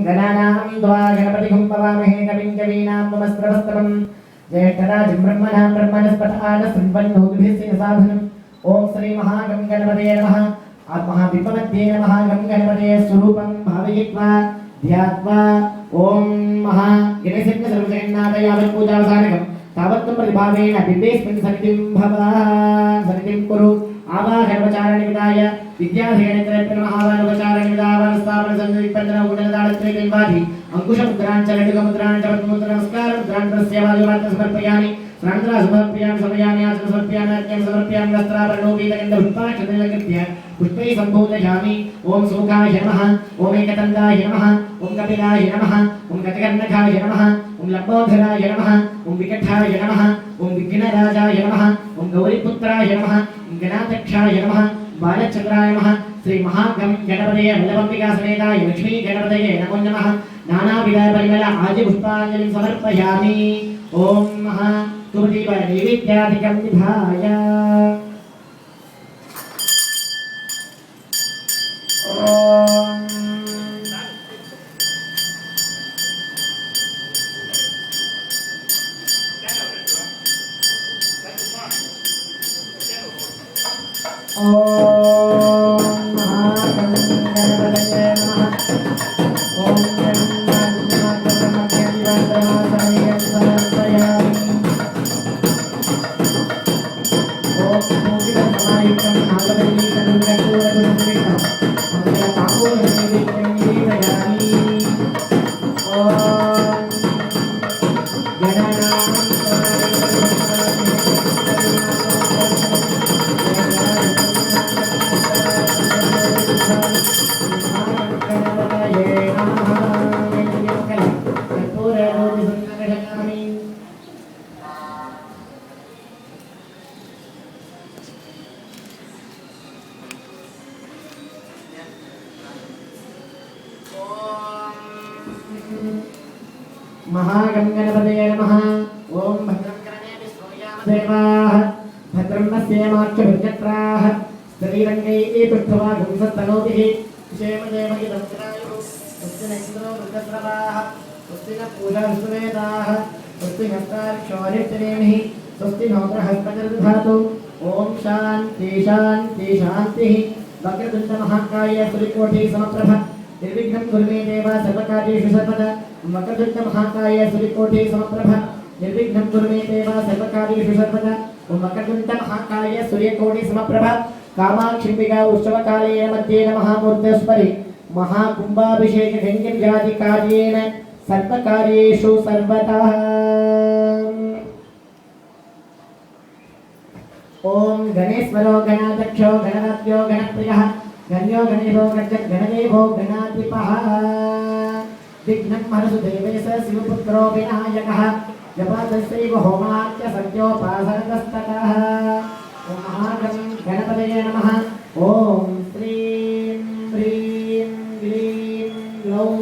गणानां त्वा गणपतिं पवामहे कविं कवीनामुपमस्त्रवस्तमं ज्येष्ठराजं ब्रह्मणस्पतः शृण्वन्नोतिभिस्सिंहसाधनम् ओम श्री महागं गणपतये नमः महाविपमध्ये नमः गं गणपतये स्वरूपं भावयित्वा ध्यात्वा ओम महा गणेशस्य सर्वजगन्नाथ यावत् पूजावसानकं तावत्तं प्रतिभावेन बिम्बेस्मिन् सन्निधिं भव सन्निधिं कुरु आवाहनोपचारनिमित्ताय विद्याधीनत्रयत्नमः आवाहनोपचारनिमित्तावानस्थापन सन्निधिपञ्चन उडनदाळत्रयेवादि अंकुशमुद्राञ्च नमस्कारमुद्राञ्च समर्पयामि प्राणद्रा समर्पयामि समयामि आचरण समर्पयामि अर्घ्यं समर्पयामि वस्त्राभरणोपीतगन्धपुष्पाक्षतैलकृत्य पुष्पैः सम्बोधयामि ओम सुमुखाय नमः ओम एकदन्ताय नमः ओम कपिलाय नमः ओम गजकर्णकाय नमः ओम लंबोदराय नमः ओम विकटाय नमः ओम विघ्नराजाय नमः ओम गौरीपुत्राय नमः ओम गणाध्यक्षाय नमः बालचंद्राय नमः श्री महागं गणपतये बलवंबिका समेताय लक्ष्मी गणपतये नमो नमः नानाविध परिमल आदि पुष्पांजलिं समर्पयामि ओम महा तुमदीप नैवेद्यादिकं विधाय महागं गणपतये नमः ओम भद्रं कर्णेभिः श्रूयामदेवाः भद्रं नश्येमाक्षभिर्जत्राः शरीरङ्गैः पृष्ठवा गुंसस्तनोभिः क्षेमदेवहितं जनायुः स्वस्ति न इन्द्रो वृद्धस्रवाः स्वस्ति न पूषा विश्ववेदाः स्वस्ति नस्तार्क्ष्योऽरिष्टनेमिः स्वस्ति नो बृहस्पतिर्दधातु ओम शान्ति शान्ति शान्तिः वक्रतुण्डमहाकाय सूर्यकोटि समप्रभ निर्विघ्नं कुरु मे देव सर्वकार्येषु सर्वदा वक्रतुण्डमहाकाय सूर्यकोटि समप्रभ निर्विघ्नं कुरु मे देव सर्वकार्येषु सर्वदा वक्रतुण्डमहाकाय सूर्यकोटि समप्रभ कामाक्षिम्बिका उत्सवकाले मध्ये महामूर्तेश्वरि महाकुम्भाभिषेक गङ्गजाति कार्येण सर्वकार्येषु सर्वदा ओम गणेश्वरो गणाध्यक्षो गणनाथ्यो गणप्रियः गण्यो गणेशो गणदेवो गणाधिपः विघ्नं हरसु देवेश शिवपुत्रो विनायकः जपादस्यैव होमाच्च सत्योपासनतस्ततः ओम महागं गणपतये नमः ओम श्रीं ह्रीं क्लीं ग्लौं